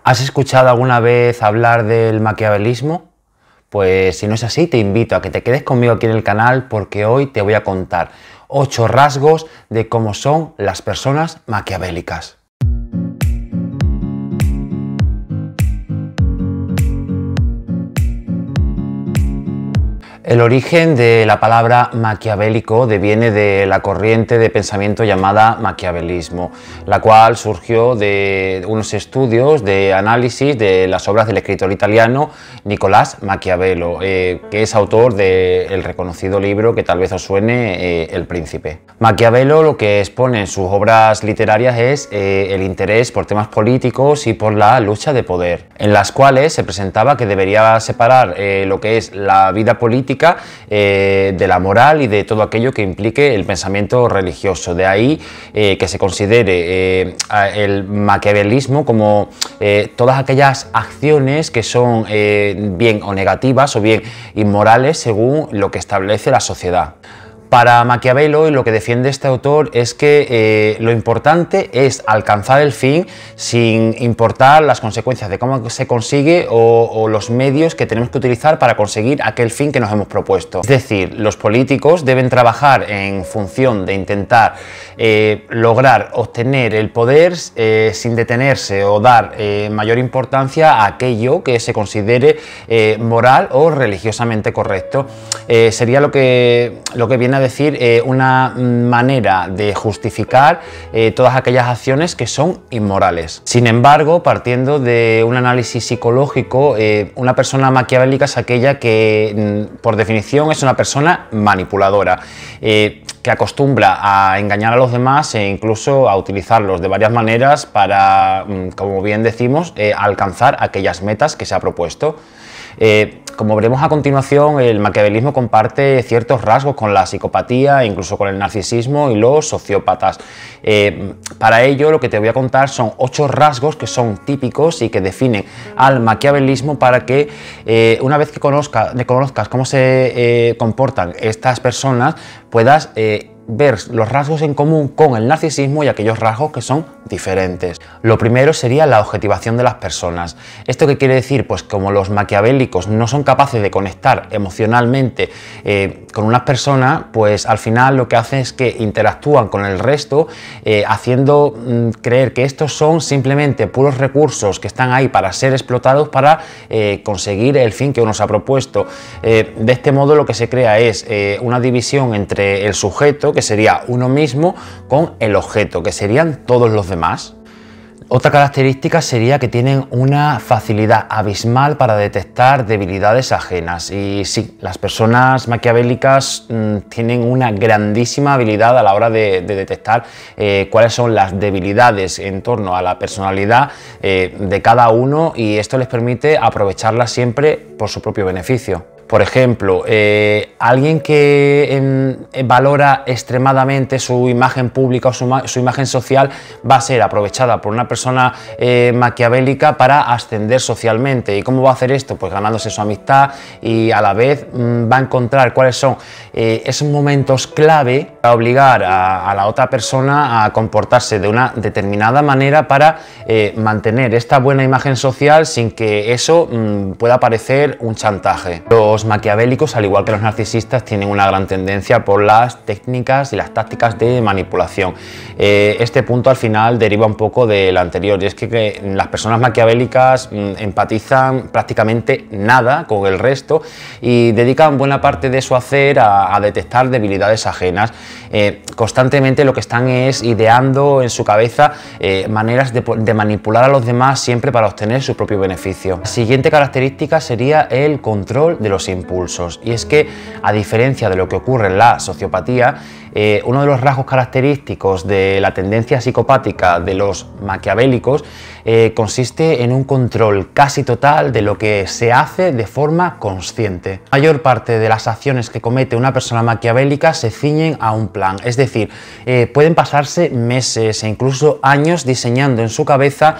¿Has escuchado alguna vez hablar del maquiavelismo? Pues si no es así, te invito a que te quedes conmigo aquí en el canal porque hoy te voy a contar 8 rasgos de cómo son las personas maquiavélicas. El origen de la palabra maquiavélico deviene de la corriente de pensamiento llamada maquiavelismo, la cual surgió de unos estudios de análisis de las obras del escritor italiano Nicolás Maquiavelo, que es autor del reconocido libro que tal vez os suene, El Príncipe. Maquiavelo lo que expone en sus obras literarias es el interés por temas políticos y por la lucha de poder, en las cuales se presentaba que debería separar lo que es la vida política de la moral y de todo aquello que implique el pensamiento religioso. De ahí que se considere el maquiavelismo como todas aquellas acciones que son bien o negativas o bien inmorales según lo que establece la sociedad. Para Maquiavelo, y lo que defiende este autor es que lo importante es alcanzar el fin sin importar las consecuencias de cómo se consigue o los medios que tenemos que utilizar para conseguir aquel fin que nos hemos propuesto. Es decir, los políticos deben trabajar en función de intentar lograr obtener el poder sin detenerse o dar mayor importancia a aquello que se considere moral o religiosamente correcto. Sería lo que viene a decir una manera de justificar todas aquellas acciones que son inmorales. Sin embargo, partiendo de un análisis psicológico, una persona maquiavélica es aquella que por definición es una persona manipuladora, que acostumbra a engañar a los demás e incluso a utilizarlos de varias maneras para, como bien decimos, alcanzar aquellas metas que se ha propuesto. Como veremos a continuación, el maquiavelismo comparte ciertos rasgos con la psicopatía, incluso con el narcisismo y los sociópatas. Para ello, lo que te voy a contar son 8 rasgos que son típicos y que definen al maquiavelismo para que una vez que conozcas cómo se comportan estas personas, puedas ver los rasgos en común con el narcisismo y aquellos rasgos que son diferentes. Lo primero sería la objetivación de las personas. ¿Esto qué quiere decir? Pues como los maquiavélicos no son capaces de conectar emocionalmente con unas personas, pues al final lo que hacen es que interactúan con el resto haciendo creer que estos son simplemente puros recursos que están ahí para ser explotados para conseguir el fin que uno se ha propuesto. De este modo lo que se crea es una división entre el sujeto, que sería uno mismo, con el objeto, que serían todos los demás. Otra característica sería que tienen una facilidad abismal para detectar debilidades ajenas. Y sí, las personas maquiavélicas tienen una grandísima habilidad a la hora de detectar cuáles son las debilidades en torno a la personalidad de cada uno, y esto les permite aprovecharlas siempre por su propio beneficio. Por ejemplo, alguien que valora extremadamente su imagen pública o su imagen social va a ser aprovechada por una persona maquiavélica para ascender socialmente. ¿Y cómo va a hacer esto? Pues ganándose su amistad, y a la vez va a encontrar cuáles son esos momentos clave para obligar a la otra persona a comportarse de una determinada manera para mantener esta buena imagen social sin que eso pueda parecer un chantaje. Los maquiavélicos, al igual que los narcisistas, tienen una gran tendencia por las técnicas y las tácticas de manipulación. Este punto al final deriva un poco del anterior, y es que las personas maquiavélicas empatizan prácticamente nada con el resto y dedican buena parte de su hacer a detectar debilidades ajenas. Constantemente lo que están es ideando en su cabeza maneras de manipular a los demás siempre para obtener su propio beneficio. La siguiente característica sería el control de los impulsos, y es que, a diferencia de lo que ocurre en la sociopatía, uno de los rasgos característicos de la tendencia psicopática de los maquiavélicos consiste en un control casi total de lo que se hace de forma consciente. La mayor parte de las acciones que comete una persona maquiavélica se ciñen a un plan, es decir, pueden pasarse meses e incluso años diseñando en su cabeza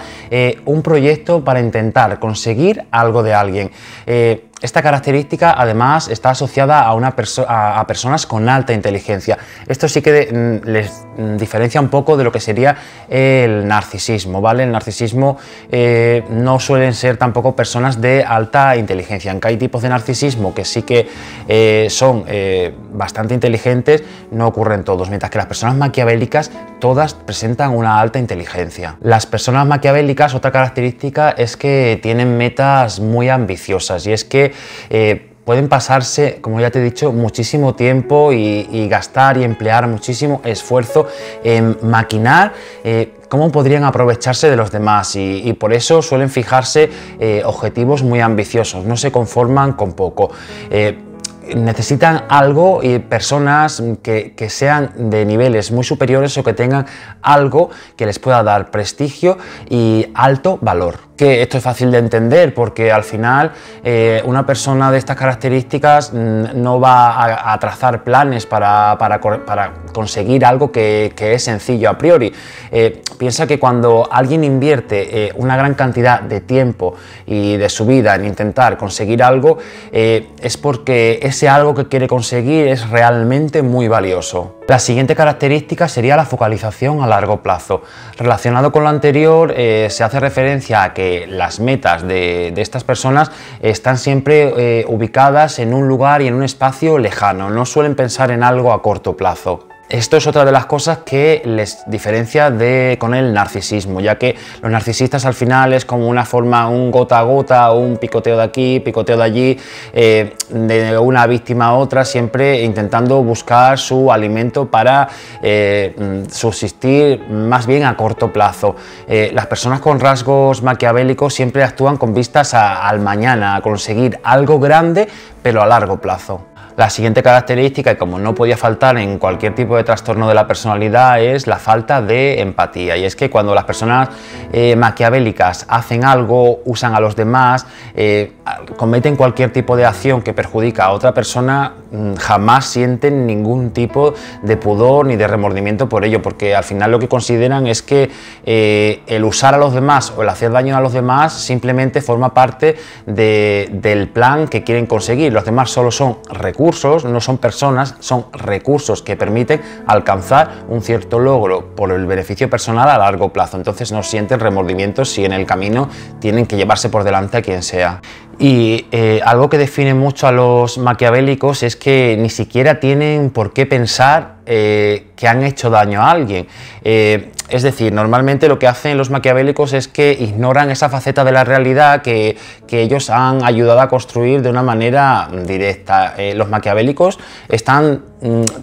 un proyecto para intentar conseguir algo de alguien. esta característica además está asociada a personas con alta inteligencia. Esto sí que les diferencia un poco de lo que sería el narcisismo, ¿vale? El narcisismo no suelen ser tampoco personas de alta inteligencia, aunque hay tipos de narcisismo que sí que son bastante inteligentes, no ocurren todos, mientras que las personas maquiavélicas todas presentan una alta inteligencia. Las personas maquiavélicas, otra característica es que tienen metas muy ambiciosas, y es que pueden pasarse, como ya te he dicho, muchísimo tiempo y gastar y emplear muchísimo esfuerzo en maquinar cómo podrían aprovecharse de los demás, y por eso suelen fijarse objetivos muy ambiciosos, no se conforman con poco. Necesitan algo y personas que sean de niveles muy superiores o que tengan algo que les pueda dar prestigio y alto valor. Que esto es fácil de entender porque al final una persona de estas características no va a trazar planes para conseguir algo que es sencillo a priori. Piensa que cuando alguien invierte una gran cantidad de tiempo y de su vida en intentar conseguir algo, es porque ese algo que quiere conseguir es realmente muy valioso. La siguiente característica sería la focalización a largo plazo. Relacionado con lo anterior, se hace referencia a que las metas de estas personas están siempre ubicadas en un lugar y en un espacio lejano, no suelen pensar en algo a corto plazo. Esto es otra de las cosas que les diferencia con el narcisismo, ya que los narcisistas al final es como una forma, un gota a gota, un picoteo de aquí, picoteo de allí, de una víctima a otra, siempre intentando buscar su alimento para subsistir más bien a corto plazo. Las personas con rasgos maquiavélicos siempre actúan con vistas al mañana, a conseguir algo grande, pero a largo plazo. La siguiente característica, y como no podía faltar en cualquier tipo de trastorno de la personalidad, es la falta de empatía. Y es que cuando las personas maquiavélicas hacen algo, usan a los demás, cometen cualquier tipo de acción que perjudica a otra persona, jamás sienten ningún tipo de pudor ni de remordimiento por ello, porque al final lo que consideran es que el usar a los demás o el hacer daño a los demás simplemente forma parte del plan que quieren conseguir. Los demás solo son recursos, no son personas, son recursos que permiten alcanzar un cierto logro por el beneficio personal a largo plazo. Entonces no sienten remordimientos si en el camino tienen que llevarse por delante a quien sea. Y algo que define mucho a los maquiavélicos es que ni siquiera tienen por qué pensar que han hecho daño a alguien. Es decir, normalmente lo que hacen los maquiavélicos es que ignoran esa faceta de la realidad que ellos han ayudado a construir de una manera directa. Los maquiavélicos están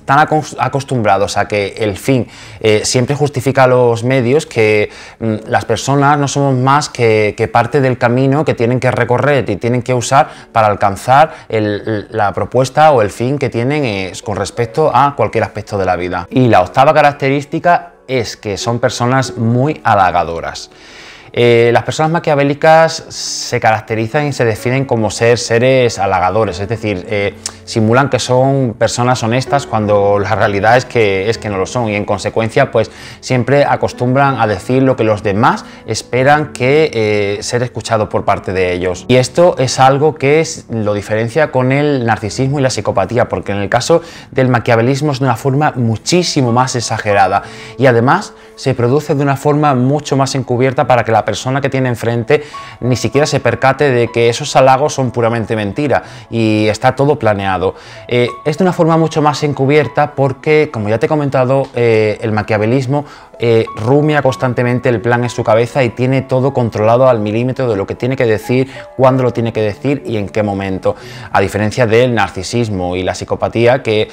tan acostumbrados a que el fin siempre justifica los medios, que las personas no somos más que parte del camino que tienen que recorrer y tienen que usar para alcanzar la propuesta o el fin que tienen con respecto a cualquier aspecto de la vida. Y la octava característica es que son personas muy halagadoras. Las personas maquiavélicas se caracterizan y se definen como seres halagadores, es decir, simulan que son personas honestas cuando la realidad es que no lo son, y en consecuencia pues siempre acostumbran a decir lo que los demás esperan que ser escuchado por parte de ellos. Y esto es algo que lo diferencia con el narcisismo y la psicopatía, porque en el caso del maquiavelismo es de una forma muchísimo más exagerada y además se produce de una forma mucho más encubierta para que la persona que tiene enfrente ni siquiera se percate de que esos halagos son puramente mentira y está todo planeado. Es de una forma mucho más encubierta porque, como ya te he comentado, el maquiavelismo rumia constantemente el plan en su cabeza y tiene todo controlado al milímetro de lo que tiene que decir, cuándo lo tiene que decir y en qué momento, a diferencia del narcisismo y la psicopatía, que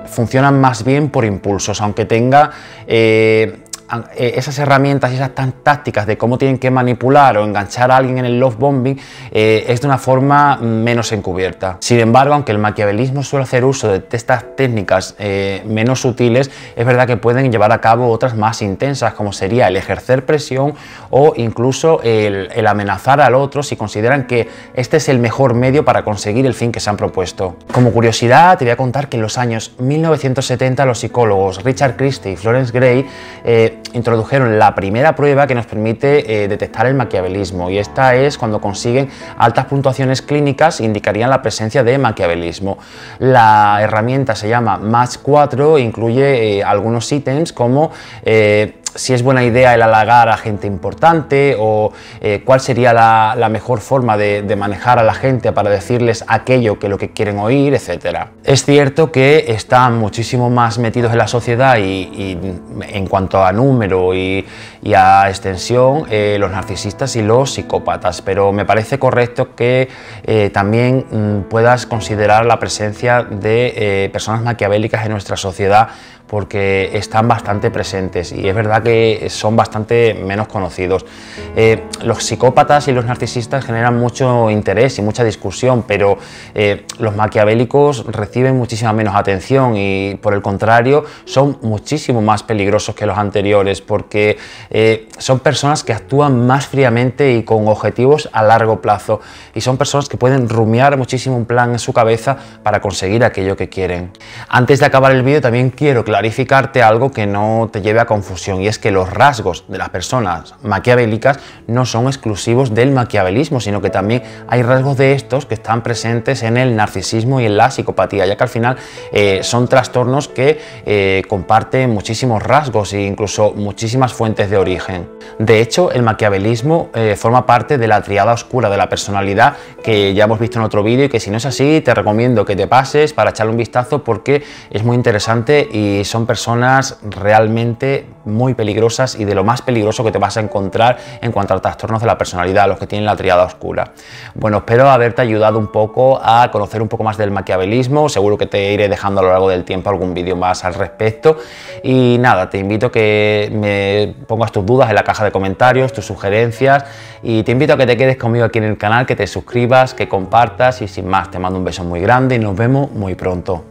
funcionan más bien por impulsos, aunque tenga esas herramientas y esas tácticas de cómo tienen que manipular o enganchar a alguien en el love bombing, es de una forma menos encubierta. Sin embargo, aunque el maquiavelismo suele hacer uso de estas técnicas menos sutiles, es verdad que pueden llevar a cabo otras más intensas, como sería el ejercer presión o incluso el amenazar al otro si consideran que este es el mejor medio para conseguir el fin que se han propuesto. Como curiosidad, te voy a contar que en los años 1970 los psicólogos Richard Christie y Florence Gray introdujeron la primera prueba que nos permite detectar el maquiavelismo, y esta es cuando consiguen altas puntuaciones clínicas, indicarían la presencia de maquiavelismo. La herramienta se llama Match 4 e incluye algunos ítems como si es buena idea el halagar a gente importante, o cuál sería la mejor forma de manejar a la gente para decirles aquello que lo que quieren oír, etc. Es cierto que están muchísimo más metidos en la sociedad y en cuanto a número y a extensión los narcisistas y los psicópatas, pero me parece correcto que también puedas considerar la presencia de personas maquiavélicas en nuestra sociedad, porque están bastante presentes y es verdad que son bastante menos conocidos. Los psicópatas y los narcisistas generan mucho interés y mucha discusión, pero los maquiavélicos reciben muchísima menos atención y, por el contrario, son muchísimo más peligrosos que los anteriores, porque son personas que actúan más fríamente y con objetivos a largo plazo, y son personas que pueden rumiar muchísimo un plan en su cabeza para conseguir aquello que quieren. Antes de acabar el vídeo también quiero clarificarte algo que no te lleve a confusión, y es que los rasgos de las personas maquiavélicas no son exclusivos del maquiavelismo, sino que también hay rasgos de estos que están presentes en el narcisismo y en la psicopatía, ya que al final son trastornos que comparten muchísimos rasgos e incluso muchísimas fuentes de origen. De hecho, el maquiavelismo forma parte de la triada oscura de la personalidad, que ya hemos visto en otro vídeo, y que si no es así te recomiendo que te pases para echarle un vistazo, porque es muy interesante y son personas realmente muy peligrosas y de lo más peligroso que te vas a encontrar en cuanto a trastornos de la personalidad, los que tienen la triada oscura. Bueno, espero haberte ayudado un poco a conocer un poco más del maquiavelismo. Seguro que te iré dejando a lo largo del tiempo algún vídeo más al respecto, y nada, te invito a que me pongas tus dudas en la caja de comentarios, tus sugerencias, y te invito a que te quedes conmigo aquí en el canal, que te suscribas, que compartas, y sin más te mando un beso muy grande y nos vemos muy pronto.